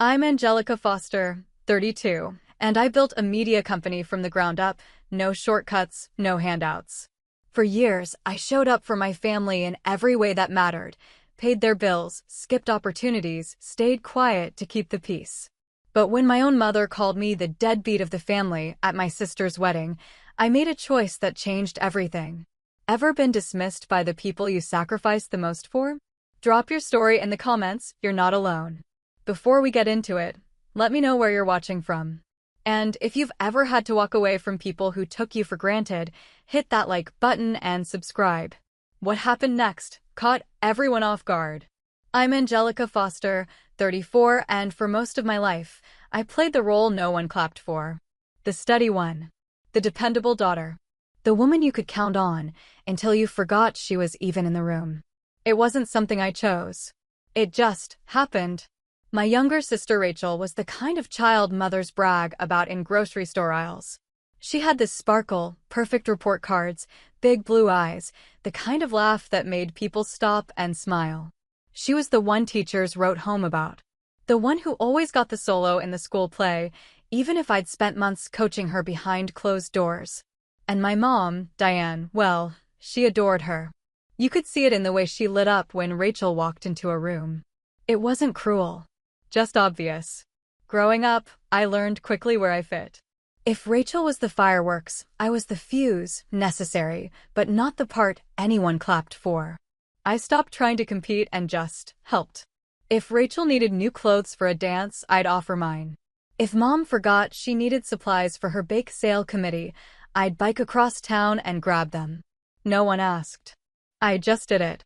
I'm Angelica Foster, 32, and I built a media company from the ground up, no shortcuts, no handouts. For years, I showed up for my family in every way that mattered, paid their bills, skipped opportunities, stayed quiet to keep the peace. But when my own mother called me the deadbeat of the family at my sister's wedding, I made a choice that changed everything. Ever been dismissed by the people you sacrificed the most for? Drop your story in the comments, you're not alone. Before we get into it, let me know where you're watching from. And if you've ever had to walk away from people who took you for granted, hit that like button and subscribe. What happened next caught everyone off guard. I'm Angelica Foster, 34, and for most of my life, I played the role no one clapped for. The steady one. The dependable daughter. The woman you could count on until you forgot she was even in the room. It wasn't something I chose. It just happened. My younger sister Rachel was the kind of child mothers brag about in grocery store aisles. She had this sparkle, perfect report cards, big blue eyes, the kind of laugh that made people stop and smile. She was the one teachers wrote home about. The one who always got the solo in the school play, even if I'd spent months coaching her behind closed doors. And my mom, Diane, well, she adored her. You could see it in the way she lit up when Rachel walked into a room. It wasn't cruel. Just obvious. Growing up, I learned quickly where I fit. If Rachel was the fireworks, I was the fuse, necessary, but not the part anyone clapped for. I stopped trying to compete and just helped. If Rachel needed new clothes for a dance, I'd offer mine. If Mom forgot she needed supplies for her bake sale committee, I'd bike across town and grab them. No one asked. I just did it.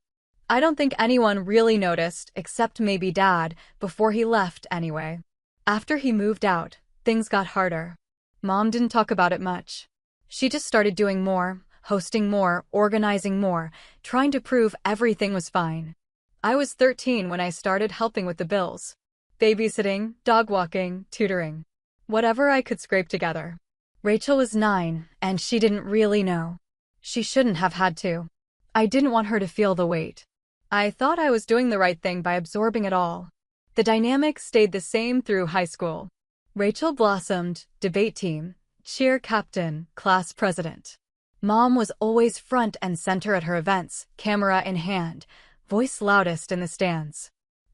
I don't think anyone really noticed, except maybe Dad, before he left anyway. After he moved out, things got harder. Mom didn't talk about it much. She just started doing more, hosting more, organizing more, trying to prove everything was fine. I was 13 when I started helping with the bills. Babysitting, dog walking, tutoring. Whatever I could scrape together. Rachel was 9, and she didn't really know. She shouldn't have had to. I didn't want her to feel the weight. I thought I was doing the right thing by absorbing it all. The dynamic stayed the same through high school. Rachel blossomed, debate team, cheer captain, class president. Mom was always front and center at her events, camera in hand, voice loudest in the stands.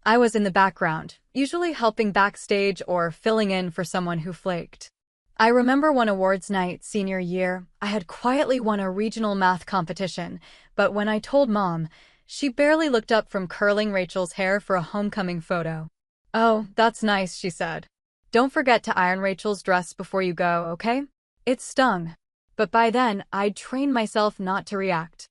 I was in the background, usually helping backstage or filling in for someone who flaked. I remember one awards night senior year, I had quietly won a regional math competition, but when I told Mom, she barely looked up from curling Rachel's hair for a homecoming photo. "Oh, that's nice," she said. "Don't forget to iron Rachel's dress before you go, okay?" It stung. But by then, I'd trained myself not to react.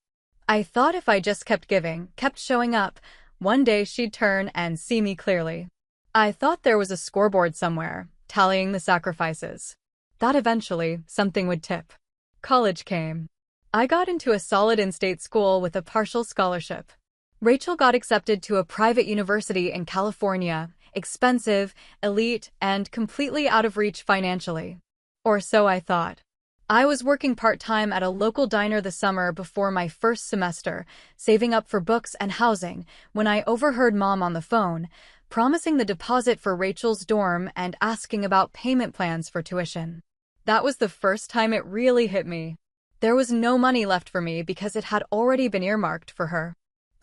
I thought if I just kept giving, kept showing up, one day she'd turn and see me clearly. I thought there was a scoreboard somewhere, tallying the sacrifices. That eventually, something would tip. College came. I got into a solid in-state school with a partial scholarship. Rachel got accepted to a private university in California, expensive, elite, and completely out of reach financially. Or so I thought. I was working part-time at a local diner the summer before my first semester, saving up for books and housing, when I overheard Mom on the phone, promising the deposit for Rachel's dorm and asking about payment plans for tuition. That was the first time it really hit me. There was no money left for me because it had already been earmarked for her.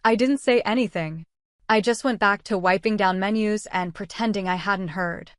I didn't say anything. I just went back to wiping down menus and pretending I hadn't heard.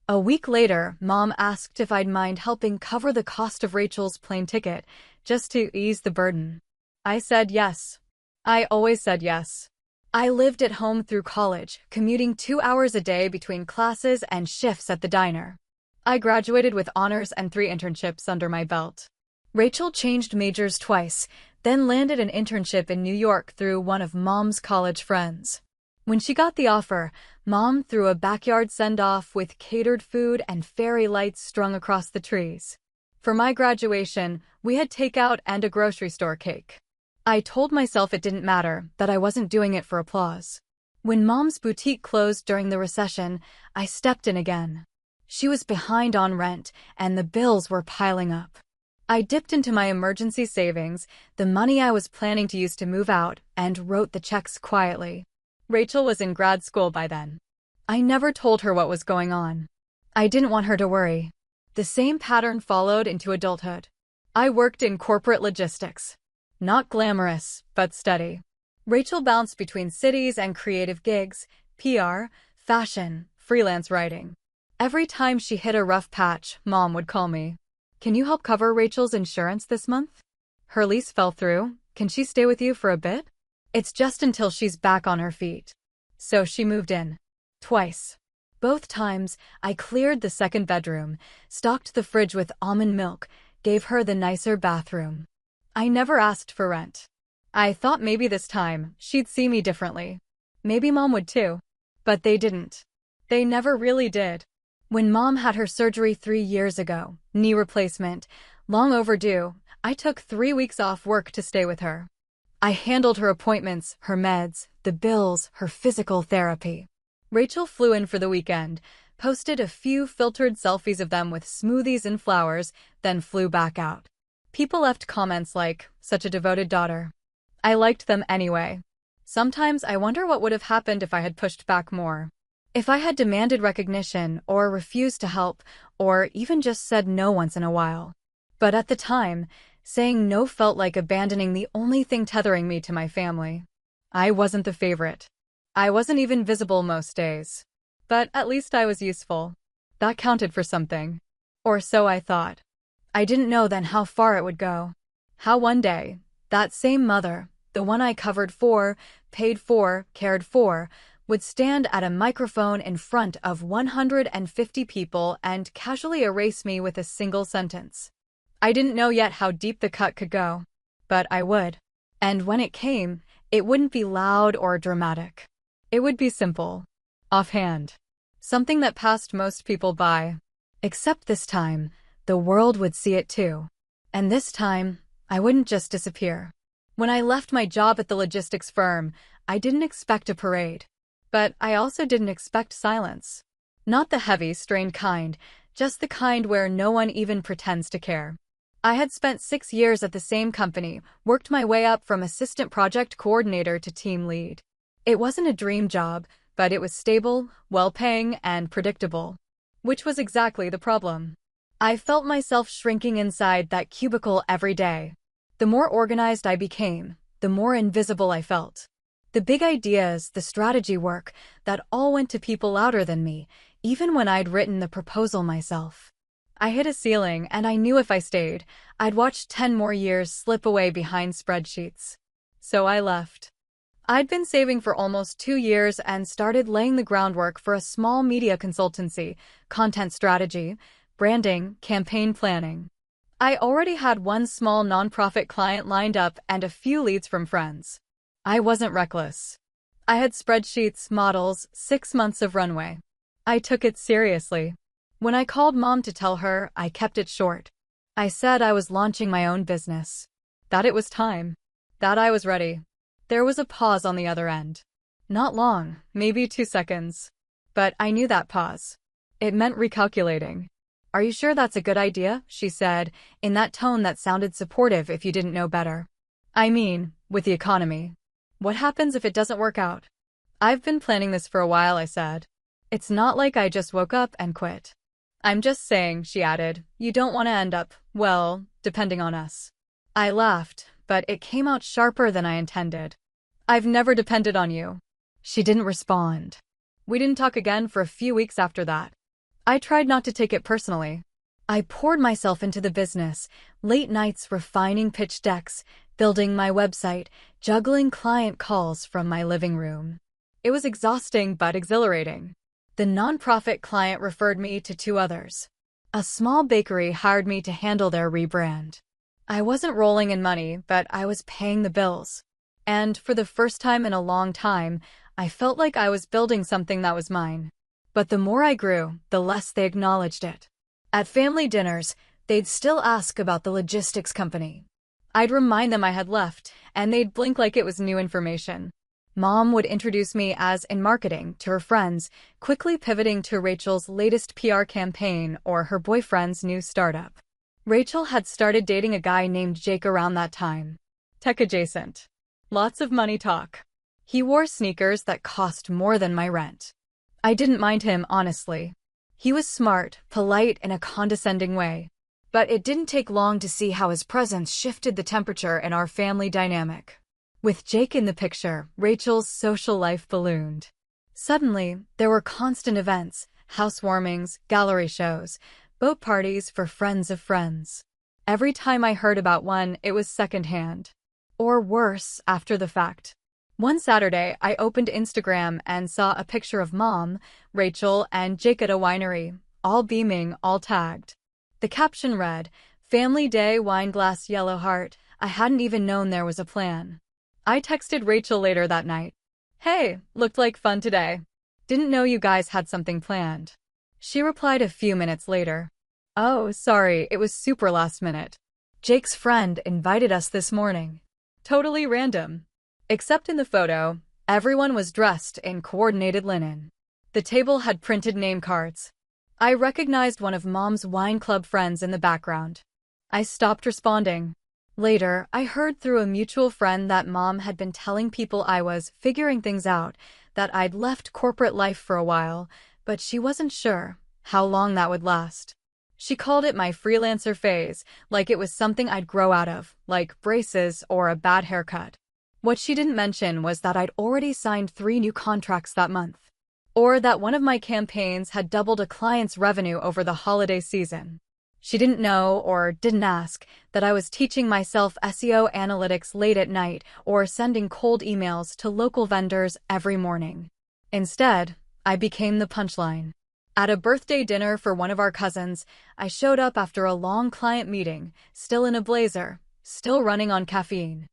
A week later, Mom asked if I'd mind helping cover the cost of Rachel's plane ticket, just to ease the burden. I said yes. I always said yes. I lived at home through college, commuting 2 hours a day between classes and shifts at the diner. I graduated with honors and 3 internships under my belt. Rachel changed majors twice, then landed an internship in New York through one of Mom's college friends. When she got the offer, Mom threw a backyard send-off with catered food and fairy lights strung across the trees. For my graduation, we had takeout and a grocery store cake. I told myself it didn't matter, that I wasn't doing it for applause. When Mom's boutique closed during the recession, I stepped in again. She was behind on rent, and the bills were piling up. I dipped into my emergency savings, the money I was planning to use to move out, and wrote the checks quietly. Rachel was in grad school by then. I never told her what was going on. I didn't want her to worry. The same pattern followed into adulthood. I worked in corporate logistics. Not glamorous, but steady. Rachel bounced between cities and creative gigs, PR, fashion, freelance writing. Every time she hit a rough patch, Mom would call me. Can you help cover Rachel's insurance this month? Her lease fell through. Can she stay with you for a bit? It's just until she's back on her feet. So she moved in. Twice. Both times, I cleared the second bedroom, stocked the fridge with almond milk, gave her the nicer bathroom. I never asked for rent. I thought maybe this time, she'd see me differently. Maybe Mom would too. But they didn't. They never really did. When Mom had her surgery 3 years ago, knee replacement, long overdue, I took 3 weeks off work to stay with her. I handled her appointments, her meds, the bills, her physical therapy. Rachel flew in for the weekend, posted a few filtered selfies of them with smoothies and flowers, then flew back out. People left comments like, "Such a devoted daughter." I liked them anyway. Sometimes I wonder what would have happened if I had pushed back more. If I had demanded recognition, or refused to help, or even just said no once in a while. But at the time, saying no felt like abandoning the only thing tethering me to my family. I wasn't the favorite. I wasn't even visible most days. But at least I was useful. That counted for something. Or so I thought. I didn't know then how far it would go. How one day, that same mother, the one I covered for, paid for, cared for, would stand at a microphone in front of 150 people and casually erase me with a single sentence. I didn't know yet how deep the cut could go. But I would. And when it came, it wouldn't be loud or dramatic. It would be simple. Offhand. Something that passed most people by. Except this time, the world would see it too. And this time, I wouldn't just disappear. When I left my job at the logistics firm, I didn't expect a parade. But I also didn't expect silence. Not the heavy, strained kind, just the kind where no one even pretends to care. I had spent 6 years at the same company, worked my way up from assistant project coordinator to team lead. It wasn't a dream job, but it was stable, well-paying, and predictable. Which was exactly the problem. I felt myself shrinking inside that cubicle every day. The more organized I became, the more invisible I felt. The big ideas, the strategy work, that all went to people louder than me, even when I'd written the proposal myself. I hit a ceiling, and I knew if I stayed, I'd watch 10 more years slip away behind spreadsheets. So I left. I'd been saving for almost 2 years and started laying the groundwork for a small media consultancy, content strategy, branding, campaign planning. I already had one small nonprofit client lined up and a few leads from friends. I wasn't reckless. I had spreadsheets, models, 6 months of runway. I took it seriously. When I called Mom to tell her, I kept it short. I said I was launching my own business. That it was time. That I was ready. There was a pause on the other end. Not long, maybe 2 seconds. But I knew that pause. It meant recalculating. "Are you sure that's a good idea?" she said, in that tone that sounded supportive if you didn't know better. "I mean, with the economy. What happens if it doesn't work out?" "I've been planning this for a while," I said. "It's not like I just woke up and quit." "I'm just saying," she added, "you don't want to end up, well, depending on us." I laughed, but it came out sharper than I intended. "I've never depended on you." She didn't respond. We didn't talk again for a few weeks after that. I tried not to take it personally. I poured myself into the business, late nights refining pitch decks, building my website, juggling client calls from my living room. It was exhausting but exhilarating. The nonprofit client referred me to 2 others. A small bakery hired me to handle their rebrand. I wasn't rolling in money, but I was paying the bills. And for the first time in a long time, I felt like I was building something that was mine. But the more I grew, the less they acknowledged it. At family dinners, they'd still ask about the logistics company. I'd remind them I had left, and they'd blink like it was new information. Mom would introduce me as in marketing to her friends, quickly pivoting to Rachel's latest PR campaign or her boyfriend's new startup. Rachel had started dating a guy named Jake around that time. Tech adjacent. Lots of money talk. He wore sneakers that cost more than my rent. I didn't mind him, honestly. He was smart, polite in a condescending way. But it didn't take long to see how his presence shifted the temperature in our family dynamic. With Jake in the picture, Rachel's social life ballooned. Suddenly, there were constant events, housewarmings, gallery shows, boat parties for friends of friends. Every time I heard about one, it was secondhand. Or worse, after the fact. One Saturday, I opened Instagram and saw a picture of Mom, Rachel, and Jake at a winery, all beaming, all tagged. The caption read, "Family Day, wine glass, yellow heart." I hadn't even known there was a plan. I texted Rachel later that night. "Hey, looked like fun today. Didn't know you guys had something planned." She replied a few minutes later. "Oh, sorry, it was super last minute. Jake's friend invited us this morning. Totally random." Except in the photo, everyone was dressed in coordinated linen. The table had printed name cards. I recognized one of Mom's wine club friends in the background. I stopped responding. Later, I heard through a mutual friend that Mom had been telling people I was figuring things out, that I'd left corporate life for a while, but she wasn't sure how long that would last. She called it my freelancer phase, like it was something I'd grow out of, like braces or a bad haircut. What she didn't mention was that I'd already signed 3 new contracts that month. Or that one of my campaigns had doubled a client's revenue over the holiday season. She didn't know, or didn't ask, that I was teaching myself SEO analytics late at night or sending cold emails to local vendors every morning. Instead, I became the punchline. At a birthday dinner for one of our cousins, I showed up after a long client meeting, still in a blazer, still running on caffeine.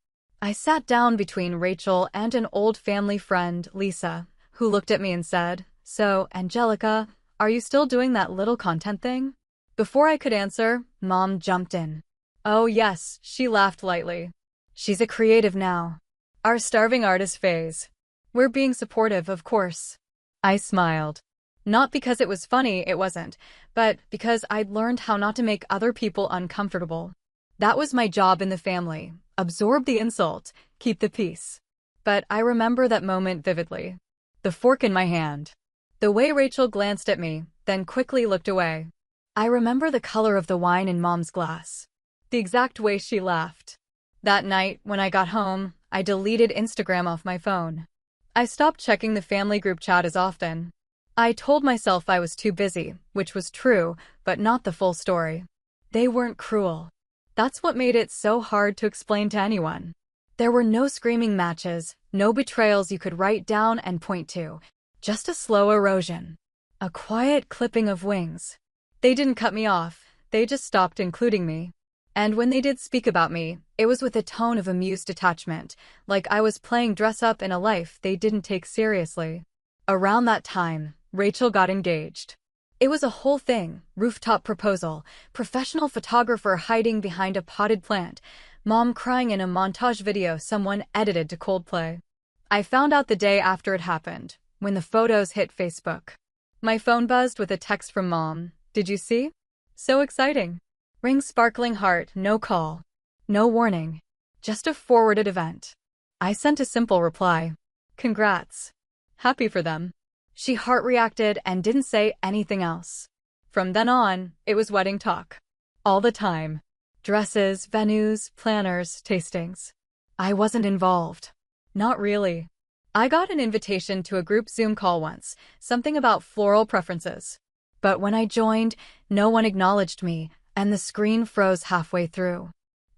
I sat down between Rachel and an old family friend, Lisa, who looked at me and said, "So, Angelica, are you still doing that little content thing?" Before I could answer, Mom jumped in. "Oh yes," she laughed lightly. "She's a creative now. Our starving artist phase. We're being supportive, of course." I smiled. Not because it was funny, it wasn't, but because I'd learned how not to make other people uncomfortable. That was my job in the family. Absorb the insult, keep the peace. But I remember that moment vividly. The fork in my hand. The way Rachel glanced at me, then quickly looked away. I remember the color of the wine in Mom's glass. The exact way she laughed. That night, when I got home, I deleted Instagram off my phone. I stopped checking the family group chat as often. I told myself I was too busy, which was true, but not the full story. They weren't cruel. That's what made it so hard to explain to anyone. There were no screaming matches, no betrayals you could write down and point to, just a slow erosion. A quiet clipping of wings. They didn't cut me off, they just stopped including me. And when they did speak about me, it was with a tone of amused detachment, like I was playing dress-up in a life they didn't take seriously. Around that time, Rachel got engaged. It was a whole thing, rooftop proposal, professional photographer hiding behind a potted plant, Mom crying in a montage video someone edited to Coldplay. I found out the day after it happened, when the photos hit Facebook. My phone buzzed with a text from Mom. "Did you see? So exciting." Ring sparkling heart, no call. No warning. Just a forwarded event. I sent a simple reply. "Congrats. Happy for them." She heart reacted and didn't say anything else. From then on, it was wedding talk. All the time. Dresses, venues, planners, tastings. I wasn't involved. Not really. I got an invitation to a group Zoom call once, something about floral preferences. But when I joined, no one acknowledged me, and the screen froze halfway through.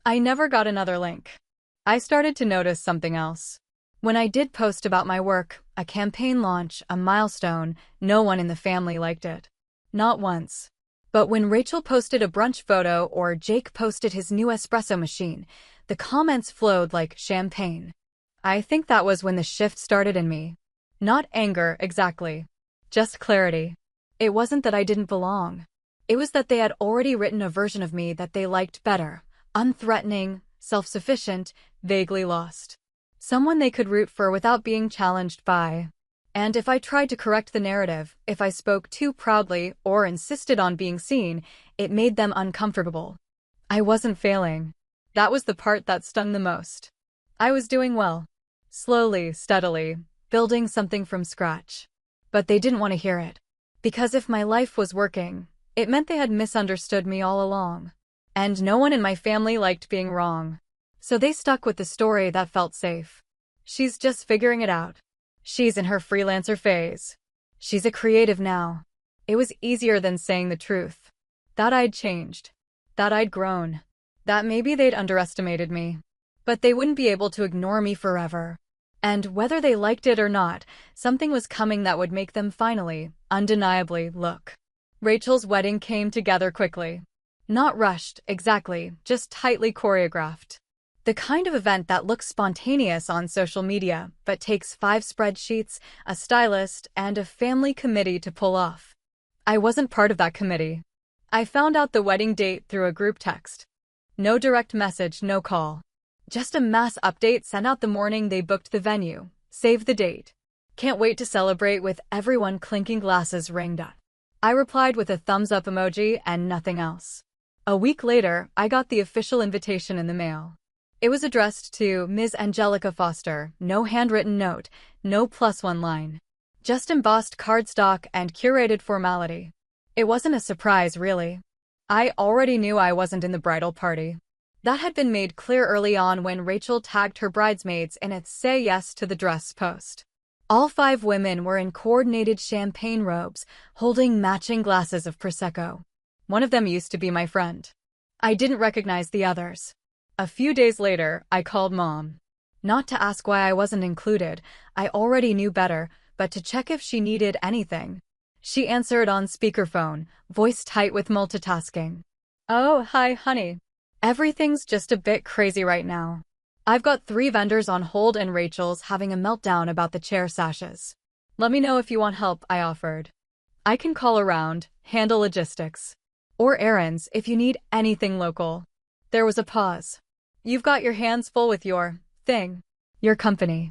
I never got another link. I started to notice something else. When I did post about my work, a campaign launch, a milestone, no one in the family liked it. Not once. But when Rachel posted a brunch photo or Jake posted his new espresso machine, the comments flowed like champagne. I think that was when the shift started in me. Not anger, exactly. Just clarity. It wasn't that I didn't belong. It was that they had already written a version of me that they liked better, unthreatening, self-sufficient, vaguely lost. Someone they could root for without being challenged by. And if I tried to correct the narrative, if I spoke too proudly or insisted on being seen, it made them uncomfortable. I wasn't failing. That was the part that stung the most. I was doing well. Slowly, steadily, building something from scratch. But they didn't want to hear it. Because if my life was working, it meant they had misunderstood me all along. And no one in my family liked being wrong. So they stuck with the story that felt safe. She's just figuring it out. She's in her freelancer phase. She's a creative now. It was easier than saying the truth. That I'd changed. That I'd grown. That maybe they'd underestimated me. But they wouldn't be able to ignore me forever. And whether they liked it or not, something was coming that would make them finally, undeniably, look. Rachel's wedding came together quickly. Not rushed, exactly, just tightly choreographed. The kind of event that looks spontaneous on social media, but takes 5 spreadsheets, a stylist, and a family committee to pull off. I wasn't part of that committee. I found out the wedding date through a group text. No direct message, no call. Just a mass update sent out the morning they booked the venue. Save the date. Can't wait to celebrate with everyone clinking glasses ringed up. I replied with a thumbs up emoji and nothing else. A week later, I got the official invitation in the mail. It was addressed to Ms. Angelica Foster, no handwritten note, no +1 line. Just embossed cardstock and curated formality. It wasn't a surprise, really. I already knew I wasn't in the bridal party. That had been made clear early on when Rachel tagged her bridesmaids in its "Say Yes to the Dress" post. All 5 women were in coordinated champagne robes, holding matching glasses of Prosecco. One of them used to be my friend. I didn't recognize the others. A few days later, I called Mom. Not to ask why I wasn't included, I already knew better, but to check if she needed anything. She answered on speakerphone, voice tight with multitasking. "Oh, hi, honey. Everything's just a bit crazy right now. I've got 3 vendors on hold and Rachel's having a meltdown about the chair sashes. Let me know if you want help," I offered. "I can call around, handle logistics. Or errands if you need anything local." There was a pause. "You've got your hands full with your company.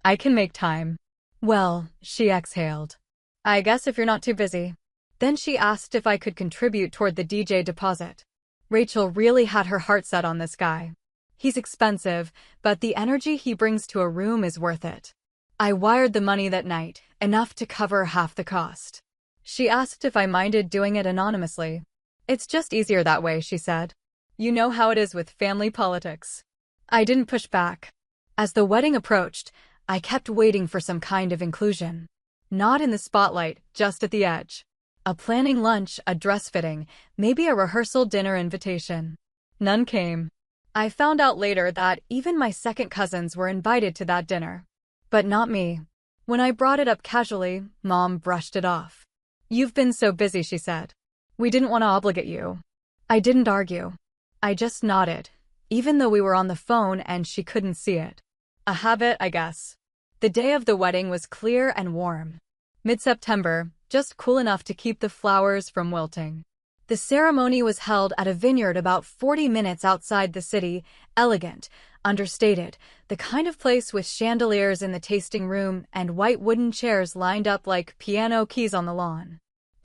I can make time." "Well," she exhaled. "I guess if you're not too busy." Then she asked if I could contribute toward the DJ deposit. Rachel really had her heart set on this guy. He's expensive, but the energy he brings to a room is worth it. I wired the money that night, enough to cover half the cost. She asked if I minded doing it anonymously. "It's just easier that way," she said. "You know how it is with family politics." I didn't push back. As the wedding approached, I kept waiting for some kind of inclusion. Not in the spotlight, just at the edge. A planning lunch, a dress fitting, maybe a rehearsal dinner invitation. None came. I found out later that even my second cousins were invited to that dinner. But not me. When I brought it up casually, Mom brushed it off. "You've been so busy," she said. "We didn't want to obligate you." I didn't argue. I just nodded, even though we were on the phone and she couldn't see it. A habit, I guess. The day of the wedding was clear and warm. Mid-September, just cool enough to keep the flowers from wilting. The ceremony was held at a vineyard about 40 minutes outside the city, elegant, understated, the kind of place with chandeliers in the tasting room and white wooden chairs lined up like piano keys on the lawn.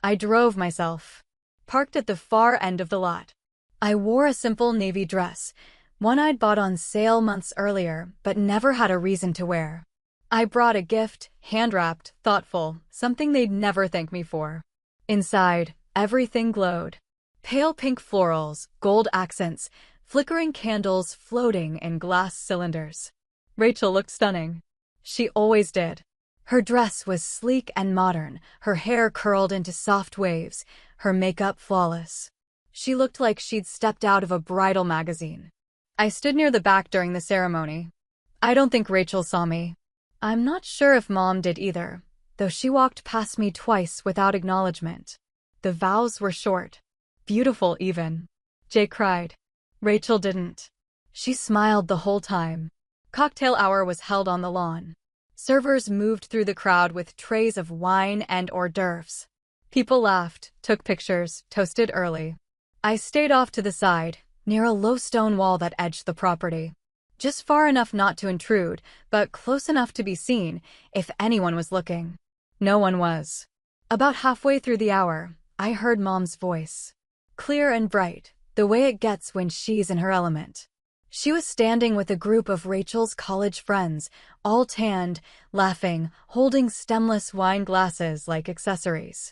I drove myself. Parked at the far end of the lot. I wore a simple navy dress, one I'd bought on sale months earlier, but never had a reason to wear. I brought a gift, hand-wrapped, thoughtful, something they'd never thank me for. Inside, everything glowed. Pale pink florals, gold accents, flickering candles floating in glass cylinders. Rachel looked stunning. She always did. Her dress was sleek and modern, her hair curled into soft waves, her makeup flawless. She looked like she'd stepped out of a bridal magazine. I stood near the back during the ceremony. I don't think Rachel saw me. I'm not sure if Mom did either, though she walked past me twice without acknowledgement. The vows were short. Beautiful, even. Jay cried. Rachel didn't. She smiled the whole time. Cocktail hour was held on the lawn. Servers moved through the crowd with trays of wine and hors d'oeuvres. People laughed, took pictures, toasted early. I stayed off to the side, near a low stone wall that edged the property. Just far enough not to intrude, but close enough to be seen, if anyone was looking. No one was. About halfway through the hour, I heard Mom's voice. Clear and bright, the way it gets when she's in her element. She was standing with a group of Rachel's college friends, all tanned, laughing, holding stemless wine glasses like accessories.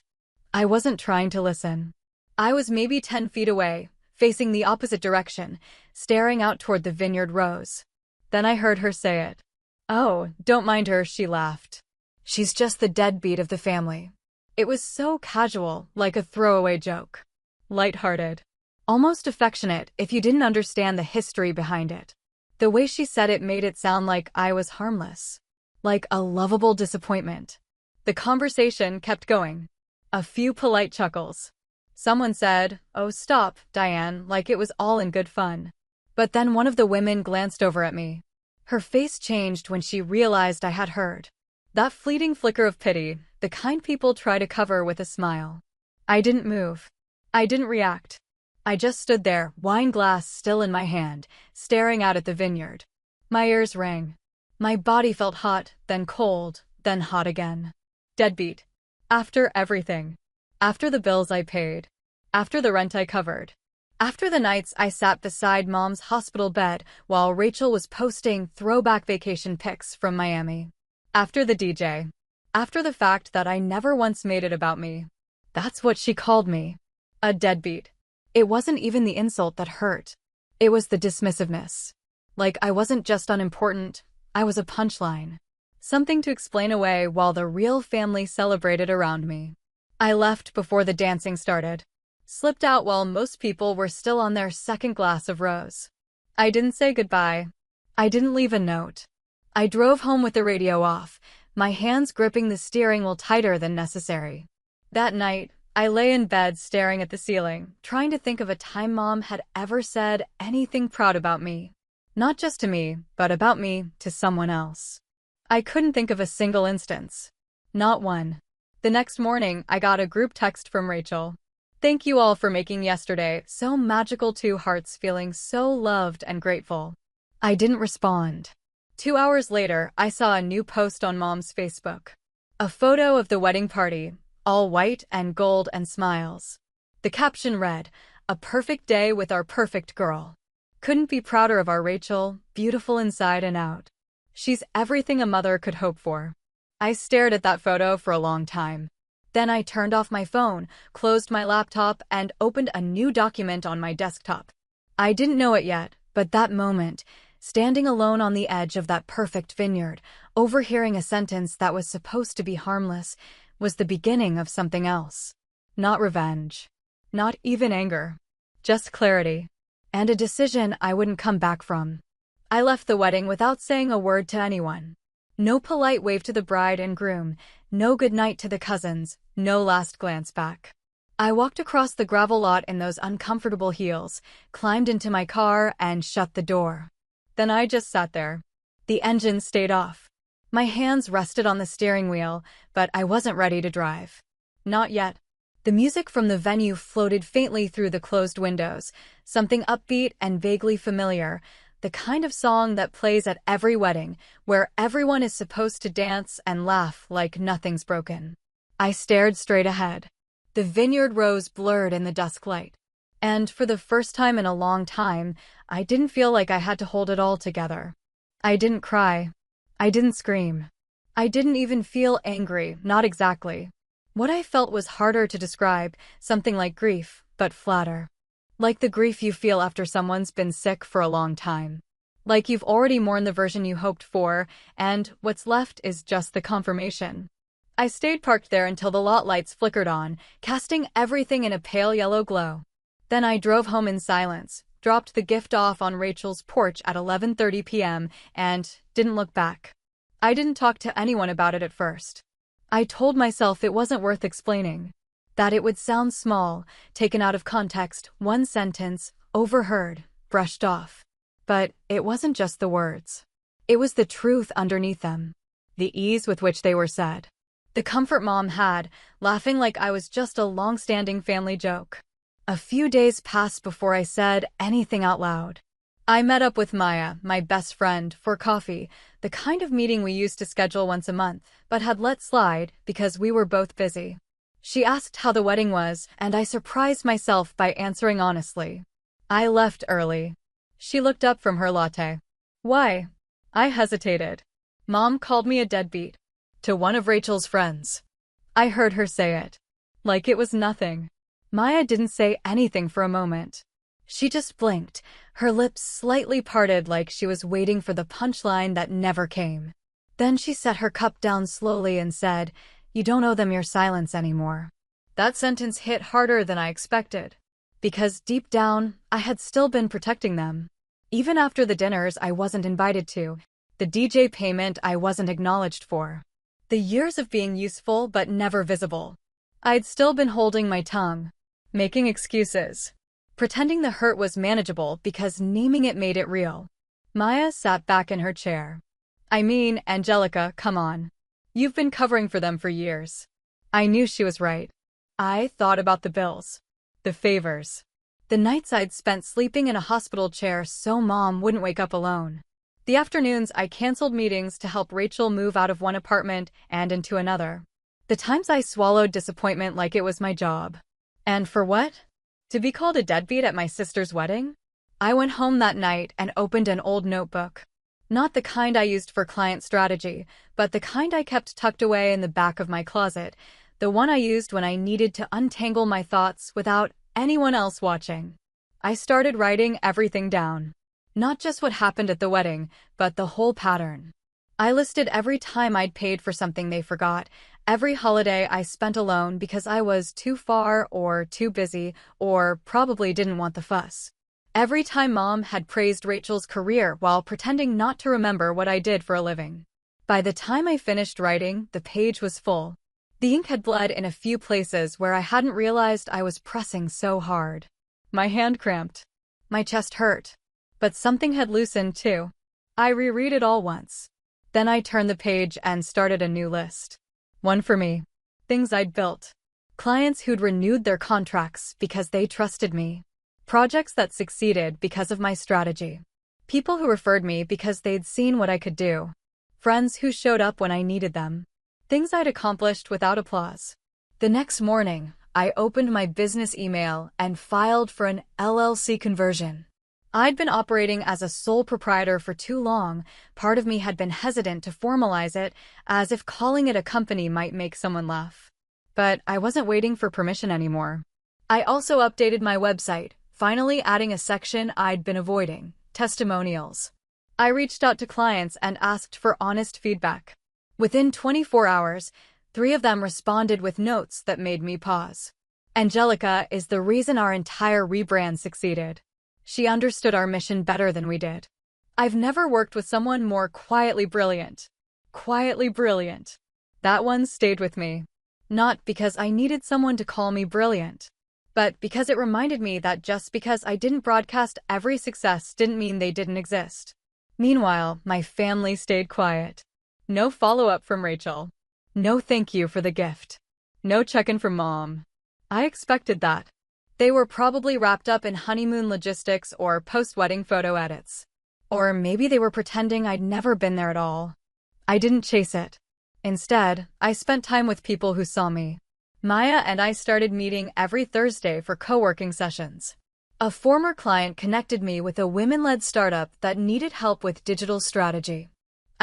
I wasn't trying to listen. I was maybe 10 feet away, facing the opposite direction, staring out toward the vineyard rows. Then I heard her say it. "Oh, don't mind her," she laughed. "She's just the deadbeat of the family." It was so casual, like a throwaway joke. Light-hearted. Almost affectionate if you didn't understand the history behind it. The way she said it made it sound like I was harmless. Like a lovable disappointment. The conversation kept going. A few polite chuckles. Someone said, "Oh, stop, Diane," like it was all in good fun. But then one of the women glanced over at me. Her face changed when she realized I had heard. That fleeting flicker of pity, the kind people try to cover with a smile. I didn't move. I didn't react. I just stood there, wine glass still in my hand, staring out at the vineyard. My ears rang. My body felt hot, then cold, then hot again. Deadbeat. After everything. After the bills I paid. After the rent I covered. After the nights I sat beside Mom's hospital bed while Rachel was posting throwback vacation pics from Miami. After the DJ. After the fact that I never once made it about me. That's what she called me. A deadbeat. It wasn't even the insult that hurt. It was the dismissiveness. Like I wasn't just unimportant, I was a punchline. Something to explain away while the real family celebrated around me. I left before the dancing started. Slipped out while most people were still on their second glass of rose. I didn't say goodbye. I didn't leave a note. I drove home with the radio off, my hands gripping the steering wheel tighter than necessary. That night, I lay in bed staring at the ceiling, trying to think of a time Mom had ever said anything proud about me. Not just to me, but about me to someone else. I couldn't think of a single instance. Not one. The next morning, I got a group text from Rachel. "Thank you all for making yesterday so magical, 2 hearts feeling so loved and grateful." I didn't respond. 2 hours later, I saw a new post on Mom's Facebook. A photo of the wedding party, all white and gold and smiles. The caption read, "A perfect day with our perfect girl. Couldn't be prouder of our Rachel, beautiful inside and out. She's everything a mother could hope for." I stared at that photo for a long time. Then I turned off my phone, closed my laptop, and opened a new document on my desktop. I didn't know it yet, but that moment, standing alone on the edge of that perfect vineyard, overhearing a sentence that was supposed to be harmless, was the beginning of something else. Not revenge. Not even anger. Just clarity. And a decision I wouldn't come back from. I left the wedding without saying a word to anyone. No polite wave to the bride and groom, no goodnight to the cousins, no last glance back. I walked across the gravel lot in those uncomfortable heels, climbed into my car, and shut the door. Then I just sat there. The engine stayed off. My hands rested on the steering wheel, but I wasn't ready to drive. Not yet. The music from the venue floated faintly through the closed windows, something upbeat and vaguely familiar, the kind of song that plays at every wedding, where everyone is supposed to dance and laugh like nothing's broken. I stared straight ahead. The vineyard rose blurred in the dusk light. And for the first time in a long time, I didn't feel like I had to hold it all together. I didn't cry. I didn't scream. I didn't even feel angry, not exactly. What I felt was harder to describe, something like grief, but flatter. Like the grief you feel after someone's been sick for a long time. Like you've already mourned the version you hoped for, and what's left is just the confirmation. I stayed parked there until the lot lights flickered on, casting everything in a pale yellow glow. Then I drove home in silence, dropped the gift off on Rachel's porch at 11:30 p.m., and didn't look back. I didn't talk to anyone about it at first. I told myself it wasn't worth explaining. That it would sound small, taken out of context, one sentence, overheard, brushed off. But it wasn't just the words. It was the truth underneath them. The ease with which they were said. The comfort Mom had, laughing like I was just a long-standing family joke. A few days passed before I said anything out loud. I met up with Maya, my best friend, for coffee, the kind of meeting we used to schedule once a month, but had let slide because we were both busy. She asked how the wedding was, and I surprised myself by answering honestly. I left early. She looked up from her latte. Why? I hesitated. Mom called me a deadbeat. To one of Rachel's friends. I heard her say it. Like it was nothing. Maya didn't say anything for a moment. She just blinked, her lips slightly parted like she was waiting for the punchline that never came. Then she set her cup down slowly and said, "You don't owe them your silence anymore." That sentence hit harder than I expected. Because deep down, I had still been protecting them. Even after the dinners I wasn't invited to, the DJ payment I wasn't acknowledged for. The years of being useful but never visible. I'd still been holding my tongue. Making excuses. Pretending the hurt was manageable because naming it made it real. Maya sat back in her chair. I mean, Angelica, come on. You've been covering for them for years. I knew she was right. I thought about the bills. The favors. The nights I'd spent sleeping in a hospital chair so Mom wouldn't wake up alone. The afternoons I canceled meetings to help Rachel move out of one apartment and into another. The times I swallowed disappointment like it was my job. And for what? To be called a deadbeat at my sister's wedding? I went home that night and opened an old notebook. Not the kind I used for client strategy, but the kind I kept tucked away in the back of my closet, the one I used when I needed to untangle my thoughts without anyone else watching. I started writing everything down. Not just what happened at the wedding, but the whole pattern. I listed every time I'd paid for something they forgot, every holiday I spent alone because I was too far or too busy or probably didn't want the fuss. Every time Mom had praised Rachel's career while pretending not to remember what I did for a living. By the time I finished writing, the page was full. The ink had bled in a few places where I hadn't realized I was pressing so hard. My hand cramped. My chest hurt. But something had loosened too. I reread it all once. Then I turned the page and started a new list. One for me. Things I'd built. Clients who'd renewed their contracts because they trusted me. Projects that succeeded because of my strategy. People who referred me because they'd seen what I could do. Friends who showed up when I needed them. Things I'd accomplished without applause. The next morning, I opened my business email and filed for an LLC conversion. I'd been operating as a sole proprietor for too long. Part of me had been hesitant to formalize it, as if calling it a company might make someone laugh. But I wasn't waiting for permission anymore. I also updated my website, finally adding a section I'd been avoiding: testimonials. I reached out to clients and asked for honest feedback. Within 24 hours, 3 of them responded with notes that made me pause. Angelica is the reason our entire rebrand succeeded. She understood our mission better than we did. I've never worked with someone more quietly brilliant. Quietly brilliant. That one stayed with me. Not because I needed someone to call me brilliant, but because it reminded me that just because I didn't broadcast every success didn't mean they didn't exist. Meanwhile, my family stayed quiet. No follow-up from Rachel. No thank you for the gift. No check-in from Mom. I expected that. They were probably wrapped up in honeymoon logistics or post-wedding photo edits. Or maybe they were pretending I'd never been there at all. I didn't chase it. Instead, I spent time with people who saw me. Maya and I started meeting every Thursday for co-working sessions. A former client connected me with a women-led startup that needed help with digital strategy.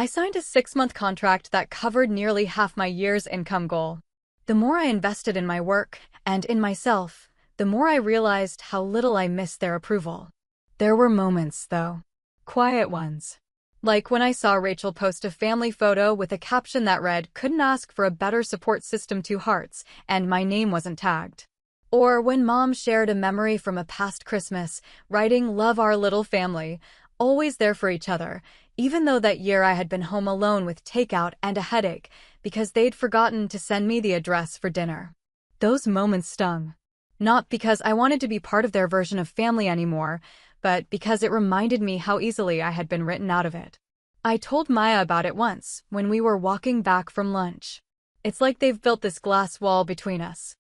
I signed a 6-month contract that covered nearly half my year's income goal. The more I invested in my work and in myself, the more I realized how little I missed their approval. There were moments, though. Quiet ones. Like when I saw Rachel post a family photo with a caption that read, "Couldn't ask for a better support system, 2 hearts," and my name wasn't tagged. Or when Mom shared a memory from a past Christmas, writing, "Love our little family, always there for each other," even though that year I had been home alone with takeout and a headache because they'd forgotten to send me the address for dinner. Those moments stung. Not because I wanted to be part of their version of family anymore, but because it reminded me how easily I had been written out of it. I told Maya about it once, when we were walking back from lunch. It's like they've built this glass wall between us.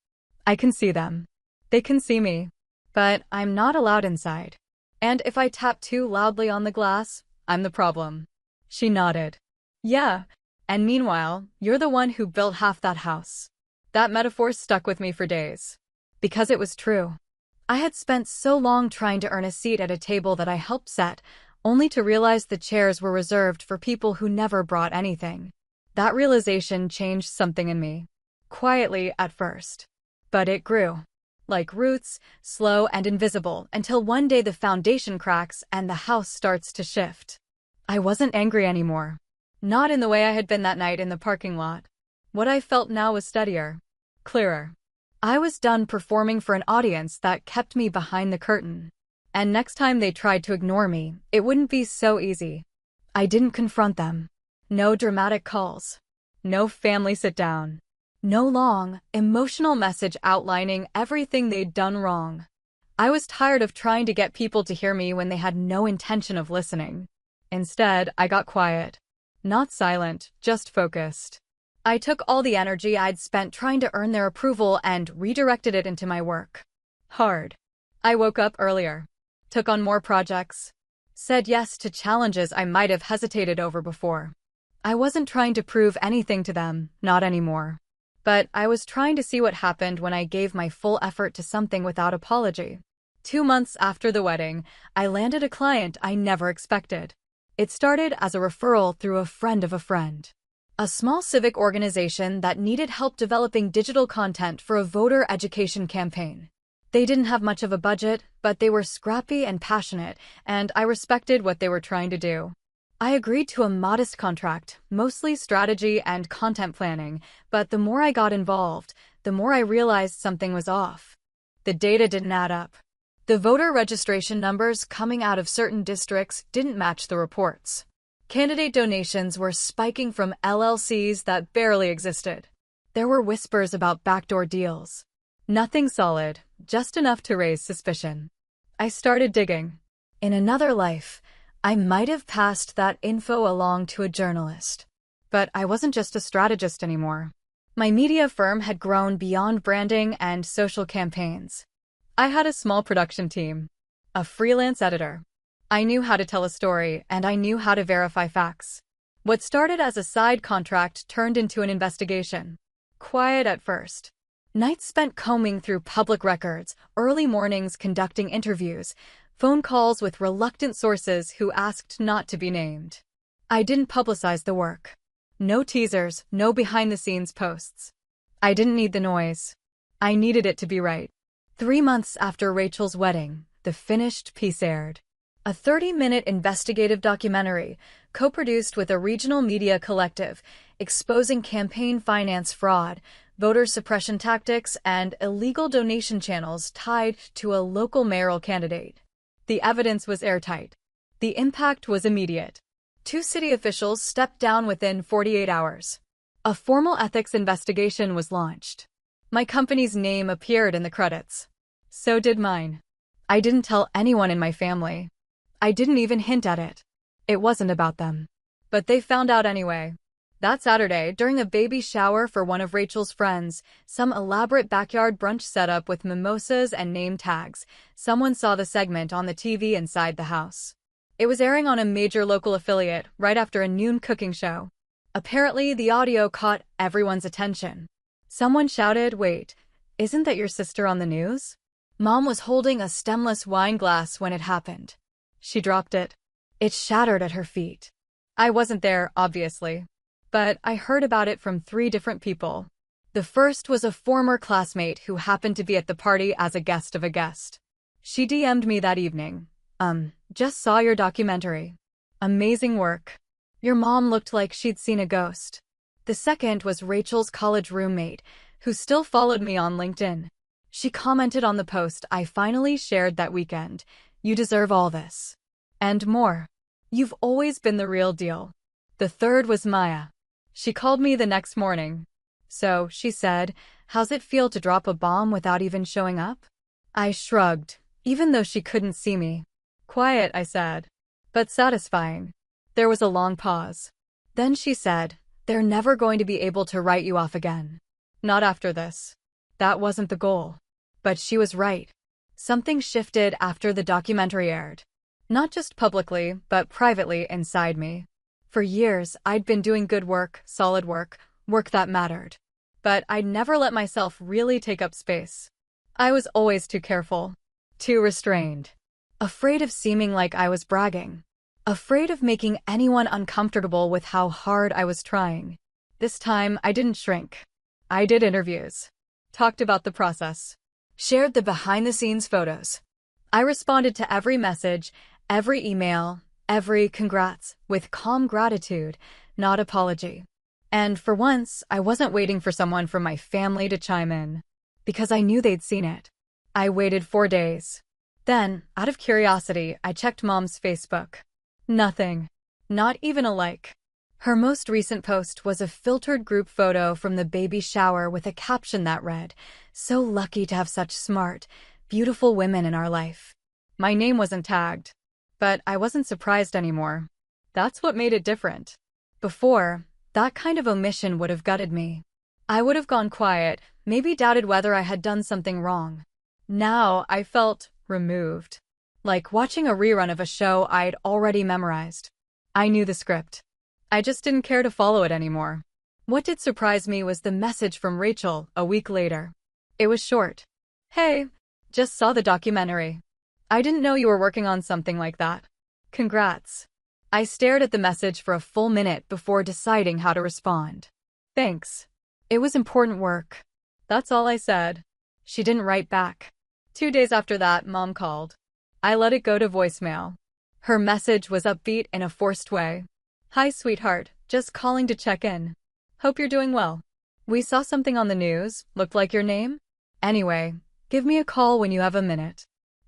I can see them. They can see me. But I'm not allowed inside. And if I tap too loudly on the glass, I'm the problem. She nodded. Yeah. And meanwhile, you're the one who built half that house. That metaphor stuck with me for days. Because it was true. I had spent so long trying to earn a seat at a table that I helped set, only to realize the chairs were reserved for people who never brought anything. That realization changed something in me. Quietly at first. But it grew. Like roots, slow and invisible, until one day the foundation cracks and the house starts to shift. I wasn't angry anymore. Not in the way I had been that night in the parking lot. What I felt now was steadier. Clearer. I was done performing for an audience that kept me behind the curtain. And next time they tried to ignore me, it wouldn't be so easy. I didn't confront them. No dramatic calls. No family sit-down. No long, emotional message outlining everything they'd done wrong. I was tired of trying to get people to hear me when they had no intention of listening. Instead, I got quiet. Not silent, just focused. I took all the energy I'd spent trying to earn their approval and redirected it into my work. Hard. I woke up earlier. Took on more projects. Said yes to challenges I might have hesitated over before. I wasn't trying to prove anything to them, not anymore. But I was trying to see what happened when I gave my full effort to something without apology. 2 months after the wedding, I landed a client I never expected. It started as a referral through a friend of a friend. A small civic organization that needed help developing digital content for a voter education campaign. They didn't have much of a budget, but they were scrappy and passionate, and I respected what they were trying to do. I agreed to a modest contract, mostly strategy and content planning, but the more I got involved, the more I realized something was off. The data didn't add up. The voter registration numbers coming out of certain districts didn't match the reports. Candidate donations were spiking from LLCs that barely existed. There were whispers about backdoor deals. Nothing solid, just enough to raise suspicion. I started digging. In another life, I might have passed that info along to a journalist. But I wasn't just a strategist anymore. My media firm had grown beyond branding and social campaigns. I had a small production team. A freelance editor. I knew how to tell a story, and I knew how to verify facts. What started as a side contract turned into an investigation. Quiet at first. Nights spent combing through public records, early mornings conducting interviews, phone calls with reluctant sources who asked not to be named. I didn't publicize the work. No teasers, no behind-the-scenes posts. I didn't need the noise. I needed it to be right. 3 months after Rachel's wedding, the finished piece aired. A 30-minute investigative documentary, co-produced with a regional media collective, exposing campaign finance fraud, voter suppression tactics, and illegal donation channels tied to a local mayoral candidate. The evidence was airtight. The impact was immediate. 2 city officials stepped down within 48 hours. A formal ethics investigation was launched. My company's name appeared in the credits. So did mine. I didn't tell anyone in my family. I didn't even hint at it. It wasn't about them. But they found out anyway. That Saturday, during a baby shower for one of Rachel's friends, some elaborate backyard brunch setup with mimosas and name tags, someone saw the segment on the TV inside the house. It was airing on a major local affiliate right after a noon cooking show. Apparently, the audio caught everyone's attention. Someone shouted, "Wait, isn't that your sister on the news?" Mom was holding a stemless wine glass when it happened. She dropped it. It shattered at her feet. I wasn't there, obviously. But I heard about it from 3 different people. The first was a former classmate who happened to be at the party as a guest of a guest. She DM'd me that evening. Just saw your documentary. Amazing work. Your mom looked like she'd seen a ghost. The second was Rachel's college roommate, who still followed me on LinkedIn. She commented on the post I finally shared that weekend. "You deserve all this. And more. You've always been the real deal." The third was Maya. She called me the next morning. "So," she said, "how's it feel to drop a bomb without even showing up?" I shrugged, even though she couldn't see me. "Quiet," I said. "But satisfying." There was a long pause. Then she said, "They're never going to be able to write you off again. Not after this." That wasn't the goal. But she was right. Something shifted after the documentary aired. Not just publicly, but privately inside me. For years, I'd been doing good work, solid work, work that mattered. But I'd never let myself really take up space. I was always too careful. too restrained. Afraid of seeming like I was bragging. Afraid of making anyone uncomfortable with how hard I was trying. This time, I didn't shrink. I did interviews. Talked about the process. Shared the behind-the-scenes photos. I responded to every message, every email, every congrats, with calm gratitude, not apology. And for once, I wasn't waiting for someone from my family to chime in, because I knew they'd seen it. I waited 4 days. Then, out of curiosity, I checked Mom's Facebook. Nothing. Not even a like. Her most recent post was a filtered group photo from the baby shower with a caption that read, "So lucky to have such smart, beautiful women in our life." My name wasn't tagged, but I wasn't surprised anymore. That's what made it different. Before, that kind of omission would have gutted me. I would have gone quiet, maybe doubted whether I had done something wrong. Now I felt removed. Like watching a rerun of a show I'd already memorized. I knew the script. I just didn't care to follow it anymore. What did surprise me was the message from Rachel a week later. It was short. "Hey, just saw the documentary. I didn't know you were working on something like that. Congrats." I stared at the message for a full minute before deciding how to respond. "Thanks. It was important work." That's all I said. She didn't write back. 2 days after that, Mom called. I let it go to voicemail. Her message was upbeat in a forced way. "Hi, sweetheart. Just calling to check in. Hope you're doing well. We saw something on the news. Looked like your name? Anyway, give me a call when you have a minute."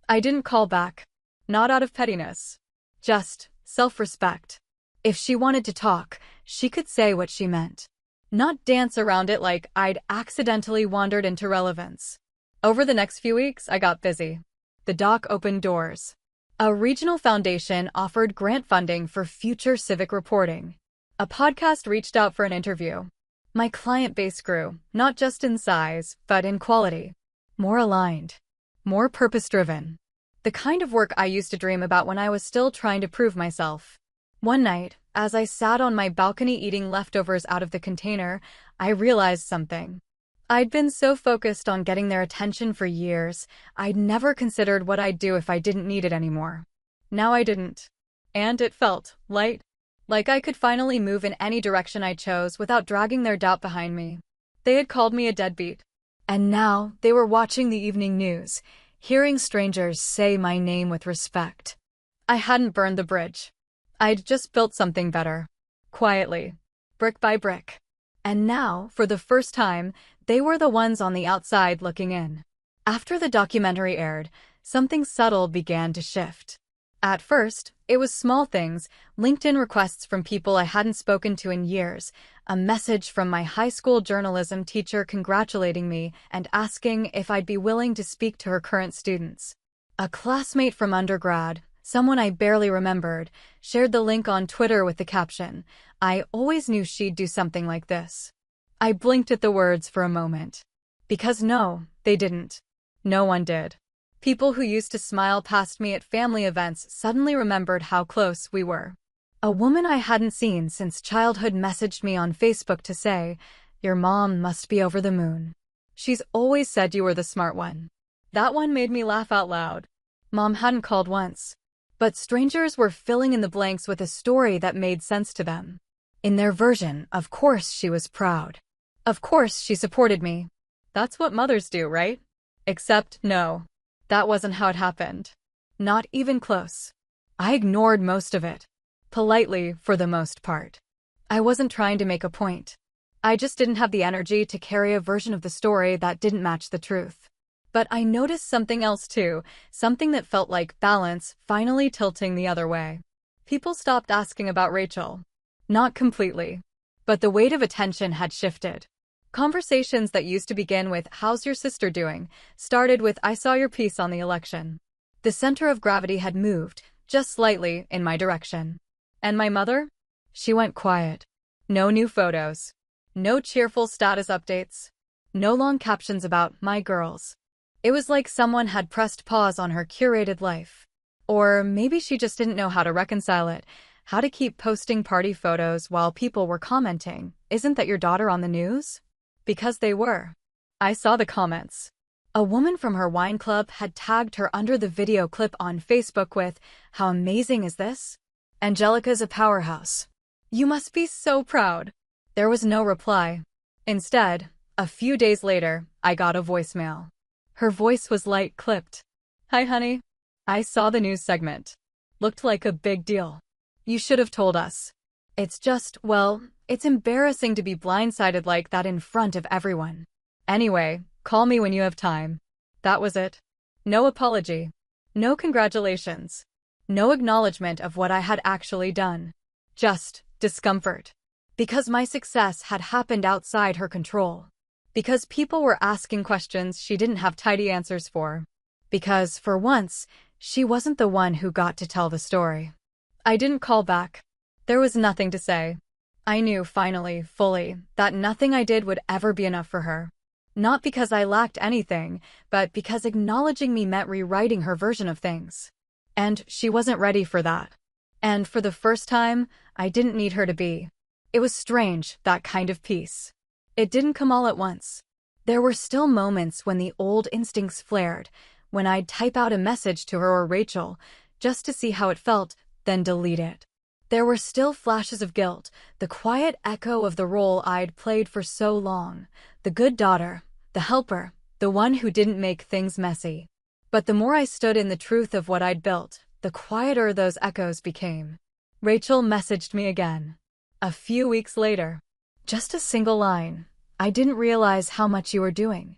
I didn't call back. Not out of pettiness. Just self-respect. If she wanted to talk, she could say what she meant. Not dance around it like I'd accidentally wandered into relevance. Over the next few weeks, I got busy. The doc opened doors. A regional foundation offered grant funding for future civic reporting. A podcast reached out for an interview. My client base grew, not just in size, but in quality. More aligned. More purpose-driven. The kind of work I used to dream about when I was still trying to prove myself. One night, as I sat on my balcony eating leftovers out of the container, I realized something. I'd been so focused on getting their attention for years, I'd never considered what I'd do if I didn't need it anymore. Now I didn't. And it felt light. Like I could finally move in any direction I chose without dragging their doubt behind me. They had called me a deadbeat. And now they were watching the evening news, hearing strangers say my name with respect. I hadn't burned the bridge. I'd just built something better. Quietly. Brick by brick. And now, for the first time, they were the ones on the outside looking in. After the documentary aired, something subtle began to shift. At first, it was small things, LinkedIn requests from people I hadn't spoken to in years, a message from my high school journalism teacher congratulating me and asking if I'd be willing to speak to her current students. A classmate from undergrad, someone I barely remembered, shared the link on Twitter with the caption, "I always knew she'd do something like this." I blinked at the words for a moment. Because no, they didn't. No one did. People who used to smile past me at family events suddenly remembered how close we were. A woman I hadn't seen since childhood messaged me on Facebook to say, "Your mom must be over the moon. She's always said you were the smart one." That one made me laugh out loud. Mom hadn't called once. But strangers were filling in the blanks with a story that made sense to them. In their version, of course she was proud. Of course she supported me. That's what mothers do, right? Except, no. That wasn't how it happened. Not even close. I ignored most of it. Politely, for the most part. I wasn't trying to make a point. I just didn't have the energy to carry a version of the story that didn't match the truth. But I noticed something else too, something that felt like balance finally tilting the other way. People stopped asking about Rachel. Not completely. But the weight of attention had shifted. Conversations that used to begin with, "How's your sister doing?" started with, "I saw your piece on the election." The center of gravity had moved, just slightly, in my direction. And my mother? She went quiet. No new photos. No cheerful status updates. No long captions about "my girls." It was like someone had pressed pause on her curated life. Or maybe she just didn't know how to reconcile it, how to keep posting party photos while people were commenting, "Isn't that your daughter on the news?" Because they were. I saw the comments. A woman from her wine club had tagged her under the video clip on Facebook with, "How amazing is this? Angelica's a powerhouse. You must be so proud." There was no reply. Instead, a few days later, I got a voicemail. Her voice was light-clipped. "Hi, honey. I saw the news segment. Looked like a big deal. You should have told us. It's just, well, it's embarrassing to be blindsided like that in front of everyone. Anyway, call me when you have time." That was it. No apology. No congratulations. No acknowledgement of what I had actually done. Just discomfort. Because my success had happened outside her control. Because people were asking questions she didn't have tidy answers for. Because, for once, she wasn't the one who got to tell the story. I didn't call back. There was nothing to say. I knew, finally, fully, that nothing I did would ever be enough for her. Not because I lacked anything, but because acknowledging me meant rewriting her version of things. And she wasn't ready for that. And for the first time, I didn't need her to be. It was strange, that kind of peace. It didn't come all at once. There were still moments when the old instincts flared, when I'd type out a message to her or Rachel, just to see how it felt, then delete it. There were still flashes of guilt, the quiet echo of the role I'd played for so long, the good daughter, the helper, the one who didn't make things messy. But the more I stood in the truth of what I'd built, the quieter those echoes became. Rachel messaged me again. A few weeks later. Just a single line. "I didn't realize how much you were doing.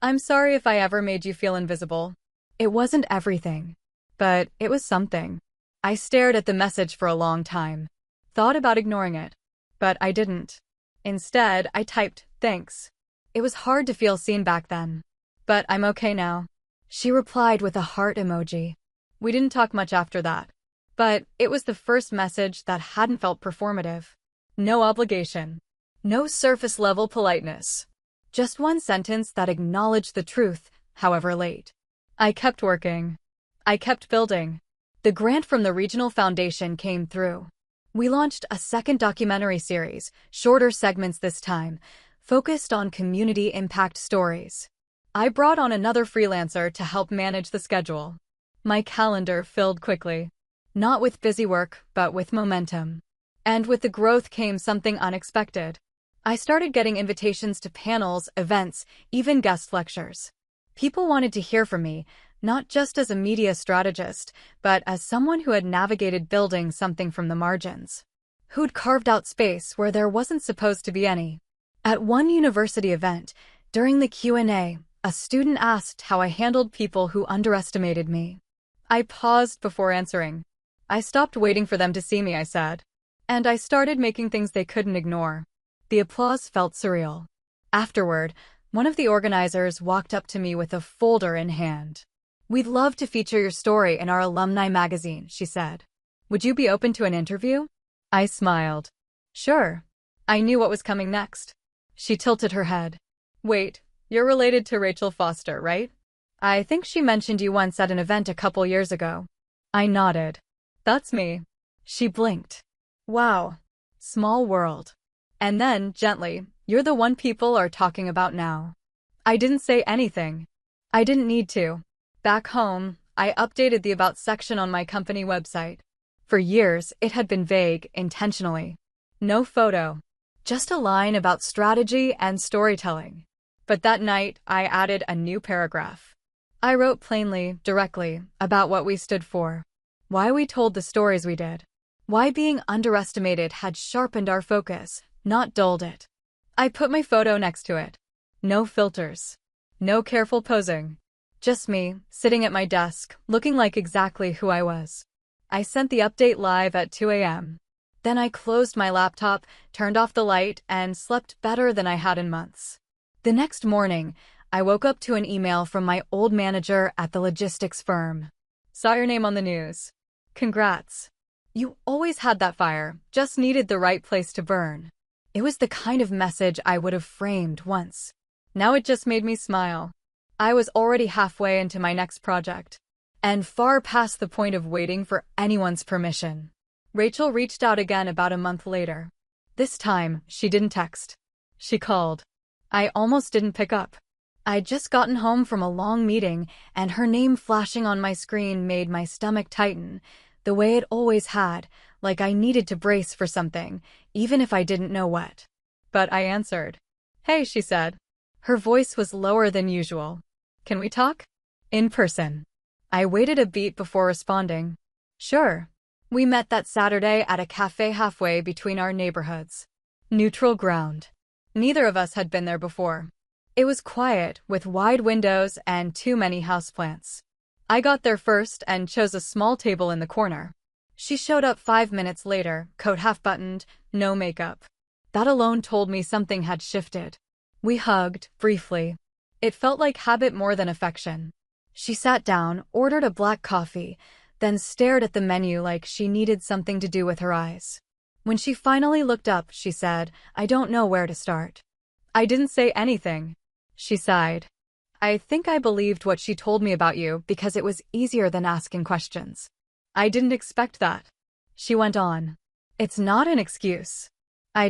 I'm sorry if I ever made you feel invisible." It wasn't everything, but it was something. I stared at the message for a long time. Thought about ignoring it, but I didn't. Instead, I typed, "Thanks." It was hard to feel seen back then. But I'm okay now. She replied with a heart emoji. We didn't talk much after that. But it was the first message that hadn't felt performative. No obligation. No surface-level politeness. Just one sentence that acknowledged the truth, however late. I kept working. I kept building. The grant from the regional foundation came through. We launched a second documentary series, shorter segments this time, focused on community impact stories. I brought on another freelancer to help manage the schedule. My calendar filled quickly. Not with busy work, but with momentum. And with the growth came something unexpected. I started getting invitations to panels, events, even guest lectures. People wanted to hear from me, not just as a media strategist, but as someone who had navigated building something from the margins. Who'd carved out space where there wasn't supposed to be any. At one university event, during the Q&A, a student asked how I handled people who underestimated me. I paused before answering. I stopped waiting for them to see me, I said. And I started making things they couldn't ignore. The applause felt surreal. Afterward, one of the organizers walked up to me with a folder in hand. "We'd love to feature your story in our alumni magazine," she said. "Would you be open to an interview?" I smiled. "Sure." I knew what was coming next. She tilted her head. "Wait, you're related to Rachel Foster, right? I think she mentioned you once at an event a couple years ago." I nodded. "That's me." She blinked. "Wow. Small world." And then, gently, "You're the one people are talking about now." I didn't say anything. I didn't need to. Back home, I updated the About section on my company website. For years, it had been vague, intentionally. No photo. Just a line about strategy and storytelling. But that night, I added a new paragraph. I wrote plainly, directly, about what we stood for. Why we told the stories we did. Why being underestimated had sharpened our focus, not dulled it. I put my photo next to it. No filters. No careful posing. Just me, sitting at my desk, looking like exactly who I was. I sent the update live at 2 a.m. Then I closed my laptop, turned off the light, and slept better than I had in months. The next morning, I woke up to an email from my old manager at the logistics firm. "Saw your name on the news. Congrats. You always had that fire, just needed the right place to burn." It was the kind of message I would have framed once. Now it just made me smile. I was already halfway into my next project, and far past the point of waiting for anyone's permission. Rachel reached out again about a month later. This time, she didn't text. She called. I almost didn't pick up. I'd just gotten home from a long meeting, and her name flashing on my screen made my stomach tighten, the way it always had, like I needed to brace for something, even if I didn't know what. But I answered. "Hey," she said. Her voice was lower than usual. "Can we talk? In person?" I waited a beat before responding. "Sure." We met that Saturday at a cafe halfway between our neighborhoods. Neutral ground. Neither of us had been there before. It was quiet, with wide windows and too many houseplants. I got there first and chose a small table in the corner. She showed up 5 minutes later, coat half-buttoned, no makeup. That alone told me something had shifted. We hugged, briefly. It felt like habit more than affection. She sat down, ordered a black coffee, then stared at the menu like she needed something to do with her eyes. When she finally looked up, she said, "I don't know where to start." I didn't say anything. She sighed. "I think I believed what she told me about you because it was easier than asking questions." I didn't expect that. She went on. "It's not an excuse. I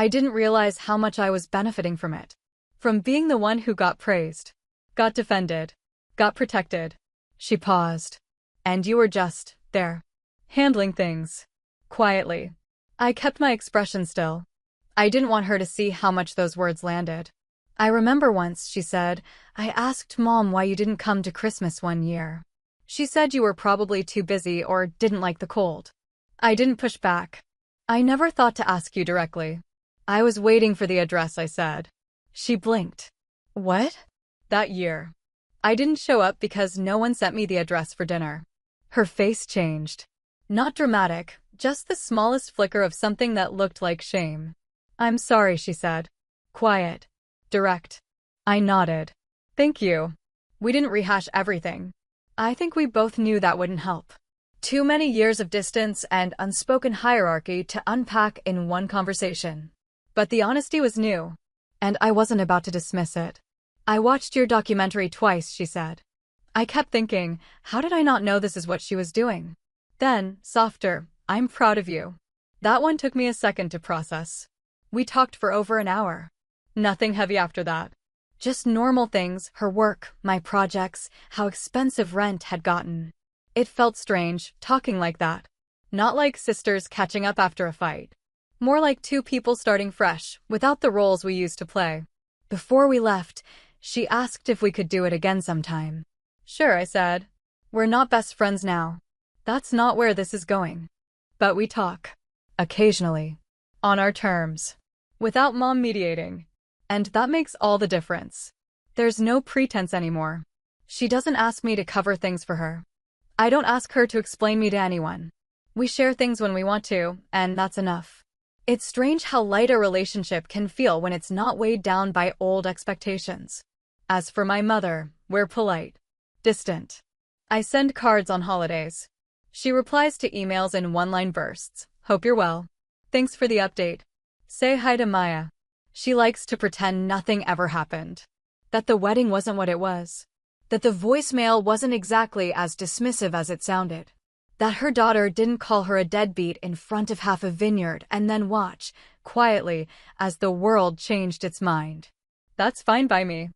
didn't realize how much I was benefiting from it. From being the one who got praised, got defended, got protected." She paused. "And you were just there, handling things quietly." I kept my expression still. I didn't want her to see how much those words landed. "I remember once," she said, "I asked Mom why you didn't come to Christmas one year. She said you were probably too busy or didn't like the cold." I didn't push back. "I never thought to ask you directly. I was waiting for the address," I said. She blinked. "What?" "That year. I didn't show up because no one sent me the address for dinner." Her face changed. Not dramatic, just the smallest flicker of something that looked like shame. "I'm sorry," she said. Quiet. Direct. I nodded. "Thank you." We didn't rehash everything. I think we both knew that wouldn't help. Too many years of distance and unspoken hierarchy to unpack in one conversation. But the honesty was new, and I wasn't about to dismiss it. "I watched your documentary twice," she said. I kept thinking, how did I not know this is what she was doing? Then, softer, "I'm proud of you." That one took me a second to process. We talked for over an hour. Nothing heavy after that. Just normal things, her work, my projects, how expensive rent had gotten. It felt strange, talking like that. Not like sisters catching up after a fight. More like two people starting fresh, without the roles we used to play. Before we left, she asked if we could do it again sometime. "Sure," I said. "We're not best friends now. That's not where this is going. But we talk. Occasionally. On our terms. Without Mom mediating. And that makes all the difference. There's no pretense anymore. She doesn't ask me to cover things for her. I don't ask her to explain me to anyone. We share things when we want to, and that's enough." It's strange how light a relationship can feel when it's not weighed down by old expectations. As for my mother, we're polite. Distant. I send cards on holidays. She replies to emails in one-line bursts. "Hope you're well. Thanks for the update. Say hi to Maya." She likes to pretend nothing ever happened. That the wedding wasn't what it was. That the voicemail wasn't exactly as dismissive as it sounded. That her daughter didn't call her a deadbeat in front of half a vineyard and then watch, quietly, as the world changed its mind. That's fine by me.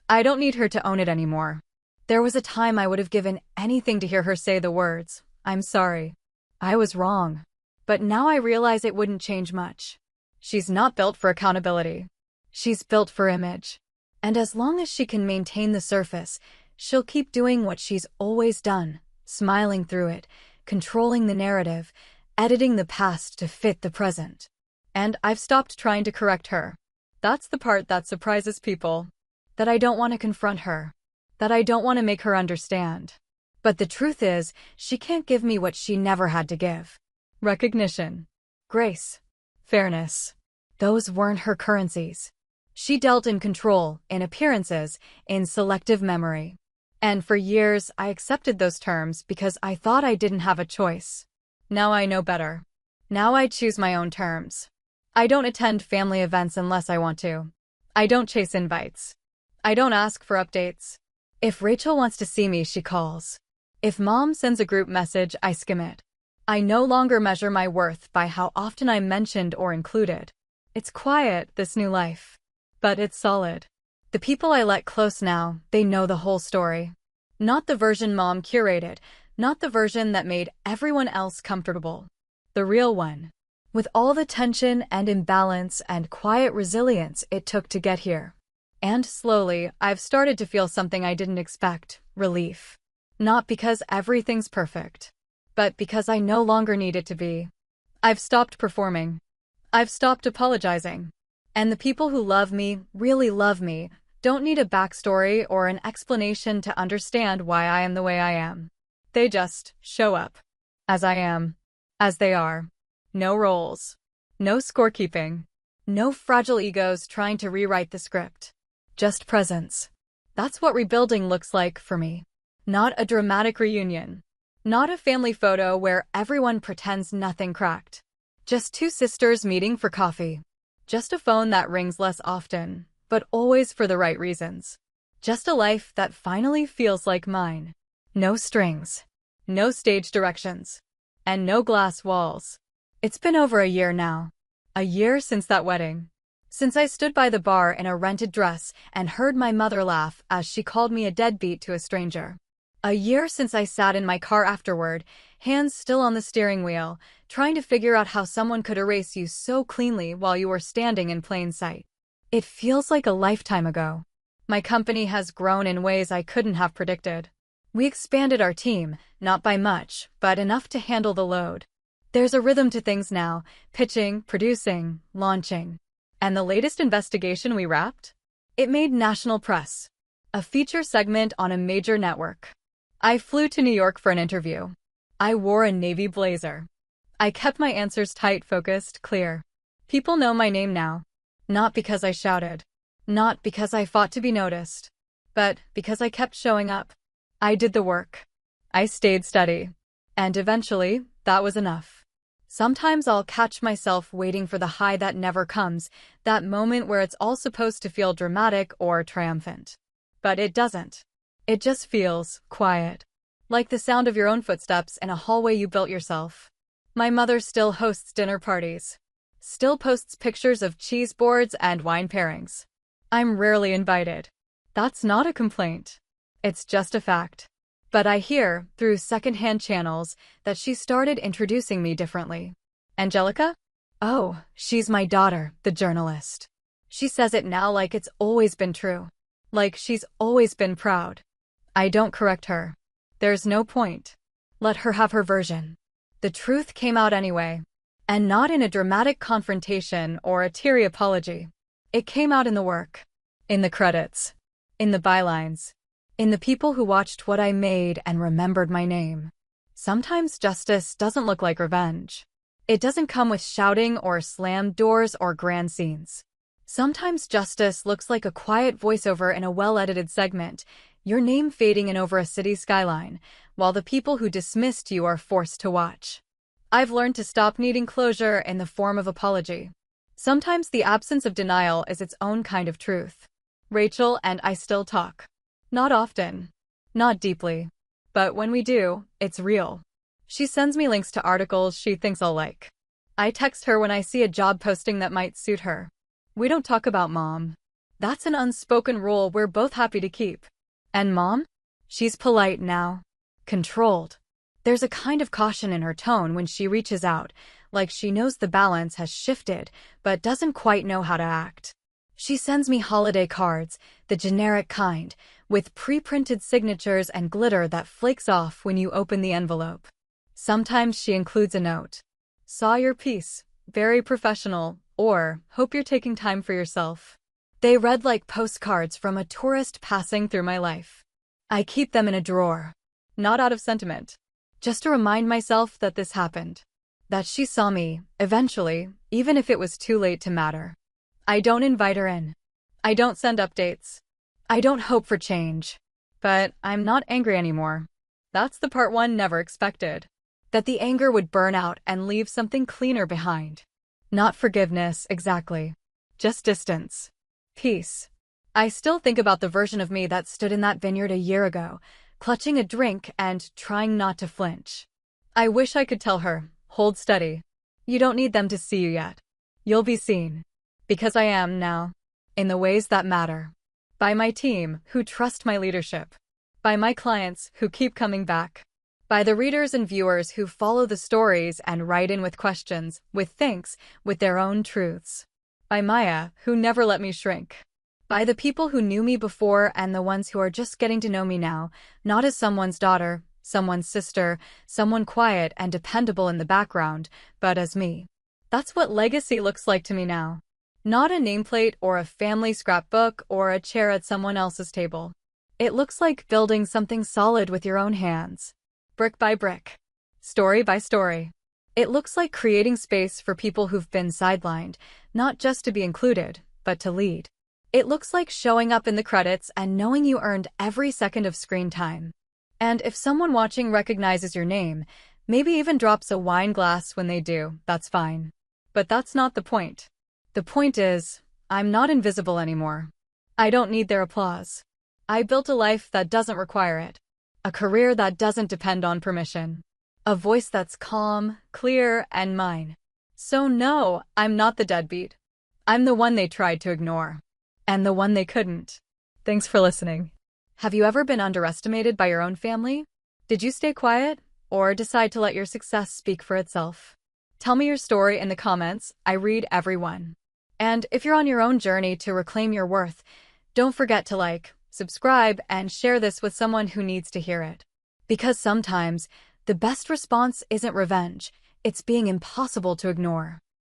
I don't need her to own it anymore. There was a time I would have given anything to hear her say the words, "I'm sorry. I was wrong." But now I realize it wouldn't change much. She's not built for accountability. She's built for image. And as long as she can maintain the surface, she'll keep doing what she's always done, smiling through it, controlling the narrative, editing the past to fit the present. And I've stopped trying to correct her. That's the part that surprises people. That I don't want to confront her. That I don't want to make her understand. But the truth is, she can't give me what she never had to give. Recognition. Grace. Fairness. Those weren't her currencies. She dealt in control, in appearances, in selective memory. And for years, I accepted those terms because I thought I didn't have a choice. Now I know better. Now I choose my own terms. I don't attend family events unless I want to. I don't chase invites. I don't ask for updates. If Rachel wants to see me, she calls. If Mom sends a group message, I skim it. I no longer measure my worth by how often I'm mentioned or included. It's quiet, this new life. But it's solid. The people I let close now, they know the whole story. Not the version mom curated, not the version that made everyone else comfortable. The real one. With all the tension and imbalance and quiet resilience it took to get here. And slowly, I've started to feel something I didn't expect, relief. Not because everything's perfect, but because I no longer need it to be. I've stopped performing. I've stopped apologizing. And the people who love me, really love me, don't need a backstory or an explanation to understand why I am the way I am. They just show up. As I am. As they are. No roles. No scorekeeping. No fragile egos trying to rewrite the script. Just presence. That's what rebuilding looks like for me. Not a dramatic reunion. Not a family photo where everyone pretends nothing cracked. Just two sisters meeting for coffee. Just a phone that rings less often, but always for the right reasons. Just a life that finally feels like mine. No strings. No stage directions. And no glass walls. It's been over a year now. A year since that wedding. Since I stood by the bar in a rented dress and heard my mother laugh as she called me a deadbeat to a stranger. A year since I sat in my car afterward, hands still on the steering wheel, trying to figure out how someone could erase you so cleanly while you were standing in plain sight. It feels like a lifetime ago. My company has grown in ways I couldn't have predicted. We expanded our team, not by much, but enough to handle the load. There's a rhythm to things now, pitching, producing, launching. And the latest investigation we wrapped? It made national press. A feature segment on a major network. I flew to New York for an interview. I wore a navy blazer. I kept my answers tight, focused, clear. People know my name now. Not because I shouted. Not because I fought to be noticed. But because I kept showing up. I did the work. I stayed steady. And eventually, that was enough. Sometimes I'll catch myself waiting for the high that never comes, that moment where it's all supposed to feel dramatic or triumphant. But it doesn't. It just feels quiet. Like the sound of your own footsteps in a hallway you built yourself. My mother still hosts dinner parties. Still posts pictures of cheese boards and wine pairings. I'm rarely invited. That's not a complaint. It's just a fact. But I hear, through secondhand channels, that she started introducing me differently. Angelica? Oh, she's my daughter, the journalist. She says it now like it's always been true. Like she's always been proud. I don't correct her. There's no point. Let her have her version. The truth came out anyway. And not in a dramatic confrontation or a teary apology. It came out in the work. In the credits. In the bylines. In the people who watched what I made and remembered my name. Sometimes justice doesn't look like revenge. It doesn't come with shouting or slammed doors or grand scenes. Sometimes justice looks like a quiet voiceover in a well-edited segment, your name fading in over a city skyline, while the people who dismissed you are forced to watch. I've learned to stop needing closure in the form of apology. Sometimes the absence of denial is its own kind of truth. Rachel and I still talk. Not often. Not deeply. But when we do, it's real. She sends me links to articles she thinks I'll like. I text her when I see a job posting that might suit her. We don't talk about mom. That's an unspoken rule we're both happy to keep. And mom? She's polite now. Controlled. There's a kind of caution in her tone when she reaches out, like she knows the balance has shifted, but doesn't quite know how to act. She sends me holiday cards, the generic kind, with pre-printed signatures and glitter that flakes off when you open the envelope. Sometimes she includes a note. Saw your piece. Very professional. Or, hope you're taking time for yourself. They read like postcards from a tourist passing through my life. I keep them in a drawer. Not out of sentiment. Just to remind myself that this happened. That she saw me, eventually, even if it was too late to matter. I don't invite her in. I don't send updates. I don't hope for change. But I'm not angry anymore. That's the part one never expected. That the anger would burn out and leave something cleaner behind. Not forgiveness, exactly. Just distance. Peace. I still think about the version of me that stood in that vineyard a year ago, clutching a drink and trying not to flinch. I wish I could tell her, hold steady. You don't need them to see you yet. You'll be seen. Because I am now. In the ways that matter. By my team, who trust my leadership. By my clients, who keep coming back. By the readers and viewers who follow the stories and write in with questions, with thanks, with their own truths. By Maya, who never let me shrink. By the people who knew me before and the ones who are just getting to know me now, not as someone's daughter, someone's sister, someone quiet and dependable in the background, but as me. That's what legacy looks like to me now. Not a nameplate or a family scrapbook or a chair at someone else's table. It looks like building something solid with your own hands. Brick by brick. Story by story. It looks like creating space for people who've been sidelined, not just to be included, but to lead. It looks like showing up in the credits and knowing you earned every second of screen time. And if someone watching recognizes your name, maybe even drops a wine glass when they do, that's fine. But that's not the point. The point is, I'm not invisible anymore. I don't need their applause. I built a life that doesn't require it. A career that doesn't depend on permission. A voice that's calm, clear, and mine. So no, I'm not the deadbeat. I'm the one they tried to ignore. And the one they couldn't. Thanks for listening. Have you ever been underestimated by your own family? Did you stay quiet, or decide to let your success speak for itself? Tell me your story in the comments. I read every one. And if you're on your own journey to reclaim your worth, don't forget to like, subscribe, and share this with someone who needs to hear it. Because sometimes, the best response isn't revenge, it's being impossible to ignore.